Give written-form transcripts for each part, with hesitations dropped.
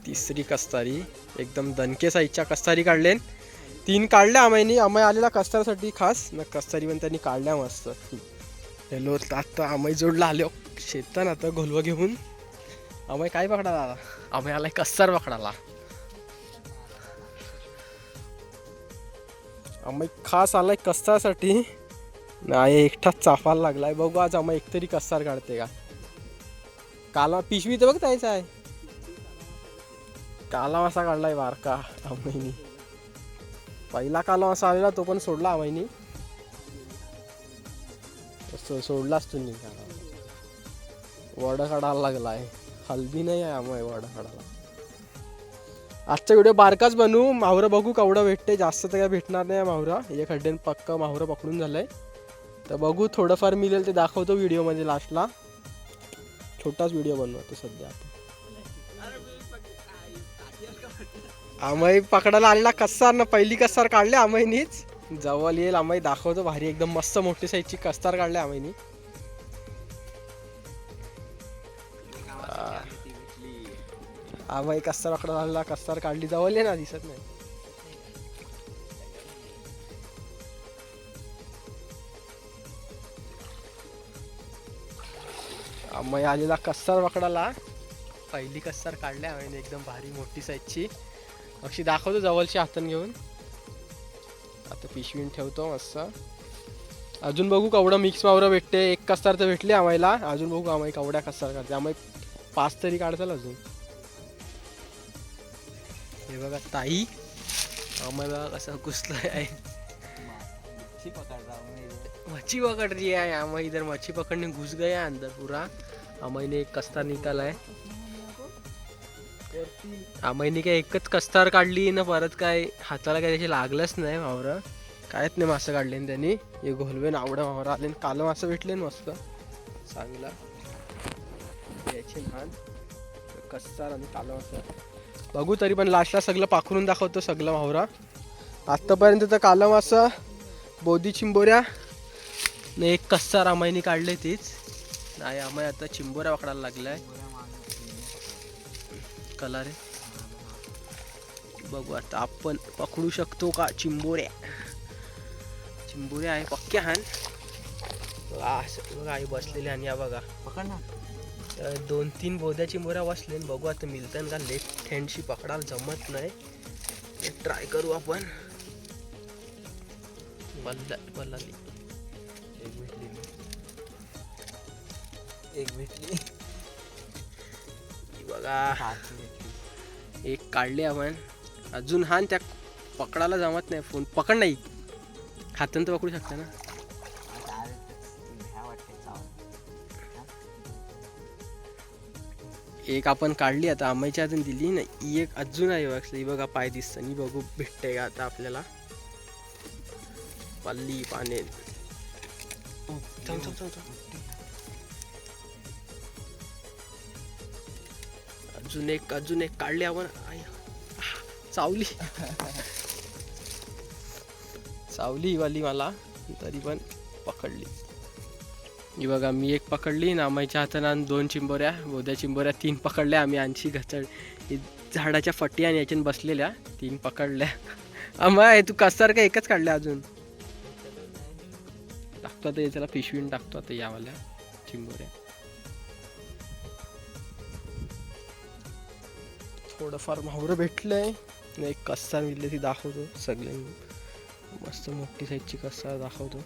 तिसरी कस्तारी एकदम दणके साईजच्या कस्तारी काढलेन. 3 काढल्या आम्ही आलेला कस्तारसाठी खास ना. कस्तारी पण त्यांनी काढल्या मस्त. हॅलो आता आम्ही जोडला आलो शेतान. आता घोलवं घेऊन आम्ही काय पकडायला आला. आम्ही आलाय कस्तार पकडायला. आम्ही खास आलाय कस्तारसाठी. नाही एकटाच चाफायला लागलाय. बघू आज आम्ही एकतरी कस्तार काढते का. काला पिशवी तर बघ जायचं आहे. काला मासा काढलाय बारका आम्ही. पहिला काला मासा आलेला तो पण सोडला आम्ही. सोडलाच तुम्ही काला. वड काढायला लागलाय. हलबी नाही आहे आम्ही वड काढायला. आजचा व्हिडिओ बारकाच बनवू. माहुरं बघू केवढं भेटते. जास्त तर काय भेटणार नाही माहुरा. एक खड्ड्यान पक्का माहुरं पकडून झालंय. तर बघू थोडंफार मिळेल ते दाखवतो व्हिडिओमध्ये लास्टला. छोटाच व्हिडिओ बनवतो सध्या आपण. आम्ही पकडायला आलेला कस्तार ना. पहिली कस्तार काढले आम्हीनीच. जवळ येईल आम्ही दाखवतो. भारी एकदम मस्त मोठी साईजची कस्तार काढले आम्हीनी. आम्ही कस्तार पकडायला आलेला कस्तार काढली. जवळ ये ना दिसत नाही. आम्ही आलेला कस्तार पकडायला. पहिली कस्तार काढल्या आम्ही एकदम भारी मोठी साईजची. अशी दाखवतो जवळची हातान घेऊन. आता पिशवीन ठेवतो मस्त. अजून बघू केवढं मिक्स मावरं भेटते. एक कस्तार तर भेटले आम्हाला. अजून बघू आम्ही केवढ्या कस्तार काढते. आम्ही 5 तरी काढताल अजून. हे बघा ताई आम्ही बघा कसं घुसलंय आहे. मच्छी पकड़ रही है. आम्ही इधर मच्छी पकड़ने घुस गए अंदर पूरा. आम्ही एक कस्तार निकाला आहे. आम्ही काय एकच कस्तार काढली ना. परत काय हाताला काय त्याची लागलंच नाही मावरं. कायच नाही मासं काढले त्यांनी. हे घोलवेन आवडं मावरं आले. काल मासं भेटले मस्त चांगला. याचे लहान कस्तार आणि काल मासं बघू. तरी पण लास्टला सगळं पाखरून दाखवतो सगळं मावरा. आत्तापर्यंत तर काल मासं बोधी चिंबोऱ्या ने एक कस्तार आम्ही काढले. तीच नाही आम्ही आता चिंबोऱ्या पकडायला लागलाय. कलर बघू आता आपण पकडू शकतो का चिंबोऱ्या. चिंबोऱ्या आहे पक्क्या. हान बघा आई बसलेली. आणि या बघा 2-3 बोध्या चिंबोऱ्या बसले. बघू आता मिळतं का. लेफ्ट हँडशी पकडायला जमत नाही. ट्राय करू आपण. बल्लाली एक भेटली बघा. एक काढले आपण. अजून हा त्या पकडायला जमत नाही. फोन पकड नाही. हातानं तर पकडू शकता ना. एक आपण काढली आता आम्हाच्या अजून दिली नाही. एक अजून आहे बघा. बघा पाय दिसतं. बघू भेटते का आता आपल्याला. पल्ली पानेल अजून एक काढली आपण. चावली चावली वाली मला. तरी पण पकडली. ही बघा मी एक पकडली ना. आम्हाच्या हातानं 2 चिंबोऱ्या बोध्या चिंबोऱ्या 3 पकडल्या आम्ही. आणशी घचड झाडाच्या फटी आणि याच्यानं बसलेल्या 3 पकडल्या. आम्हा तू कस्तार का एकच काढल्या अजून. टाकतो आता याच्याला पिशवीन टाकतो आता यावाल्या चिंबोऱ्या. थोडंफार माहुरं भेटलंय. एक कस्तार मिळले ती दाखवतो. सगळे मस्त मोठी साईजची कस्तार दाखवतो.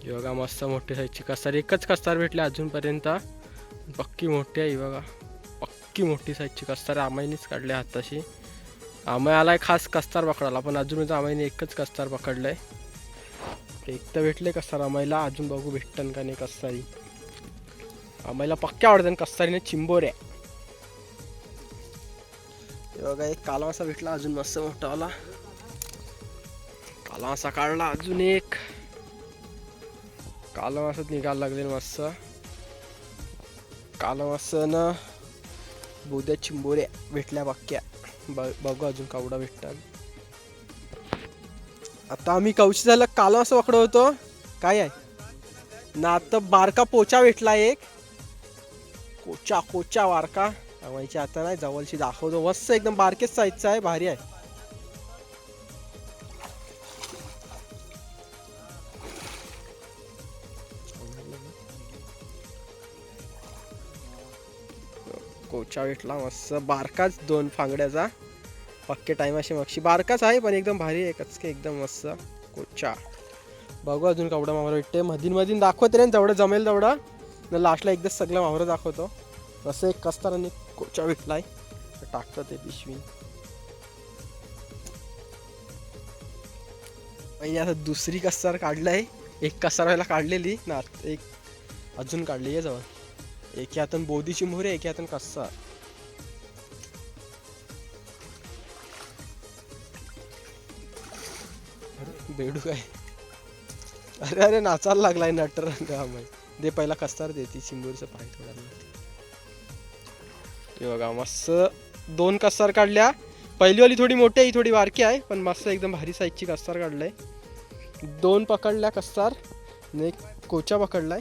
ही बघा मस्त मोठी साईजची कस्तार. एकच कस्तार भेटले अजूनपर्यंत. पक्की मोठी आहे. ही बघा पक्की मोठी साईजची कस्तार आम्हीनीच काढली हाताशी. आम्ही आलाय खास कस्तार पकडायला. पण अजून आम्ही एकच कस्तार पकडलंय. एक तर भेटले कस्तार आम्हाला. अजून बघू भेटतं का नाही कस्तारी. आम्हाला पक्क्या आवडतं कस्तारीने चिंबोऱ्या. बघा एक काला मासा भेटला अजून मस्त मोठावाला. काला मासा काढला. अजून एक काला मासात निघायला लागले मस्त. काला मासानं बोध्या चिंबोऱ्या भेटल्या पक्क्या. बघू अजून केवढा भेटतात. आता आम्ही कवशी झालं काला मासा पकडत होतो. काय आहे ना. आता बारका पोचा भेटला एक. कोचा कोचा वारका आम्हाची आता नाही जवळची दाखवतो. मस्त एकदम बारकेच साईजचा आहे, भारी आहे. कोचा भेटला मस्त बारकाच, 2 फांगड्याचा पक्के टाइमाशी मक्षी बारकाच आहे पण एकदम भारी आहे. कचके एकदम मस्त कोचा. बघू अजून केवढा मावरा भेटते. मधीन मधीन दाखवत रे, जेवढं जमेल तेवढं. लास्टला एकदाच सगळं मावरा दाखवतो. असं एक कस्तार आणि कोचा भेटलाय, टाकतो ते पिशवी. पहिले आता दुसरी कस्तार काढलाय. एक कस्तार व्हायला काढलेली ना, एक अजून काढली आहे जवळ. एक हातून बोधीची मोहरे, एक हातून कस्तार. बेडू काय, अरे अरे नाचायला लागलाय नटर. दे पहिला कस्तार दे, ती चिंबोरीचं पाय थोडा. हे बघा मस्त 2 कस्तार काढल्या. पहिलीवाली थोडी मोठी आहे, ही थोडी बारकी आहे, पण मस्त एकदम भारी साईजची कस्तार काढलाय. 2 पकडल्या कस्तार आणि एक कोचा पकडलाय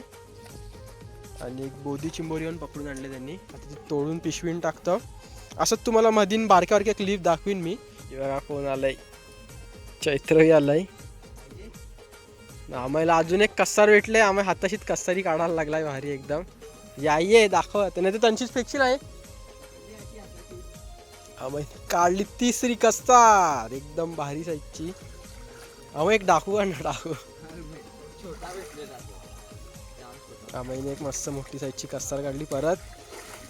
आणि एक बोधी चिंबोरी पण पकडून आणले त्यांनी. आता ते तोडून पिशवीन टाकतं. असंच तुम्हाला मधीन बारक्या बारक्या क्लिप दाखवीन मी. बघा कोण आलाय, चैत्रही आलाय. आम्हाला अजून एक कस्तार भेटले. आम्ही हाताशीच कस्तारी काढायला लागलाय, भारी एकदम. याय दाखव, नाही तर त्यांचीच पेक्षी आहे. आम्ही काढली तिसरी कस्तार, एकदम भारी साईजची. आम्ही एक डाकू काढणार, डाकू. आम्ही एक मस्त मोठी साईजची कस्तार काढली परत.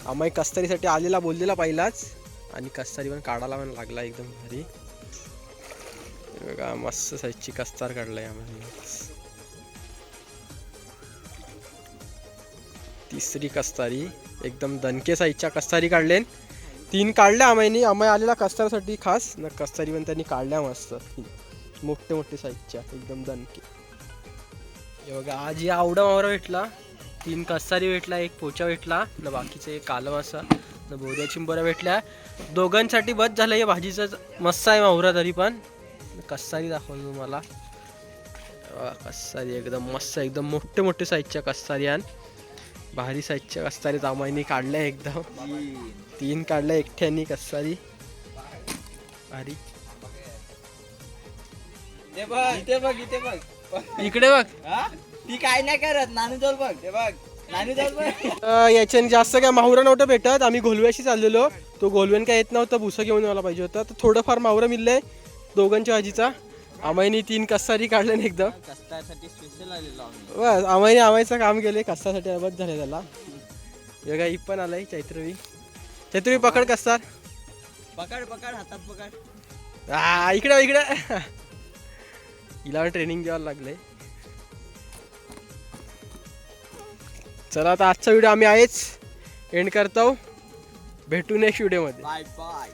आम्ही कस्तारीसाठी आलेला बोललेला पहिलाच, आणि कस्तारी पण काढायला पण लागला एकदम भारी. बघा मस्त साईजची कस्तार काढलाय आम्ही. तिसरी कस्तारी एकदम दणके साईजच्या कस्तारी काढले. 3 काढल्या आम्ही आलेला कस्तारसाठी खास ना. कस्तारी पण त्यांनी काढल्या मस्त, मोठे मोठे साईजच्या एकदम दणके. हे बघा आज या आवडा मावरा भेटला. 3 कस्तारी भेटला, एक पोचा भेटला ना, बाकीचे कालम असा ना, बोऱ्या चिंबोऱ्या भेटल्या. दोघांसाठी बस झालं. हे भाजीचं मस्त आहे मावरा. तरी पण कस्तारी दाखवतो तुम्हाला. कस्तारी एकदम मस्त, एकदम मोठे मोठे साईजच्या कस्तारी आण. भारी साईजच्या कस्तारी जामाईनी काढल्या एकदम. 3 काढल्या एकट्यानी कस्तारी, भारी. इकडे बघ, ती काय नाही करत. नानू जवळ बघ, ते बघ नानू जवळ बघ. याच्याने जास्त काय माहुरा नव्हतं भेटत. आम्ही घोलव्याशी चाललेलो, तो घोलव्यान काय येत नव्हतं, भुसा घेऊन यायला पाहिजे होता. तर थोडंफार माहुरा मिळलंय दोघांच्या भाजीचा. आम्ही 3 कस्तारी काढले एकदम. कस्तारसाठी स्पेशल आलेलो आम्ही. बस आम्ही आवायचं काम केले, कस्तारसाठी बस झाले त्याला. बघा ही पण आलाय चैत्रवी. चैत्रवी पकड कस्तार, पकड पकड, हातात पकड. इकडे इकडे. हिला ट्रेनिंग द्यायला लागले. चला आता आजचा व्हिडिओ आम्ही आहेच एंड करतो. भेटू नेक्स्ट व्हिडिओमध्ये. Bye bye.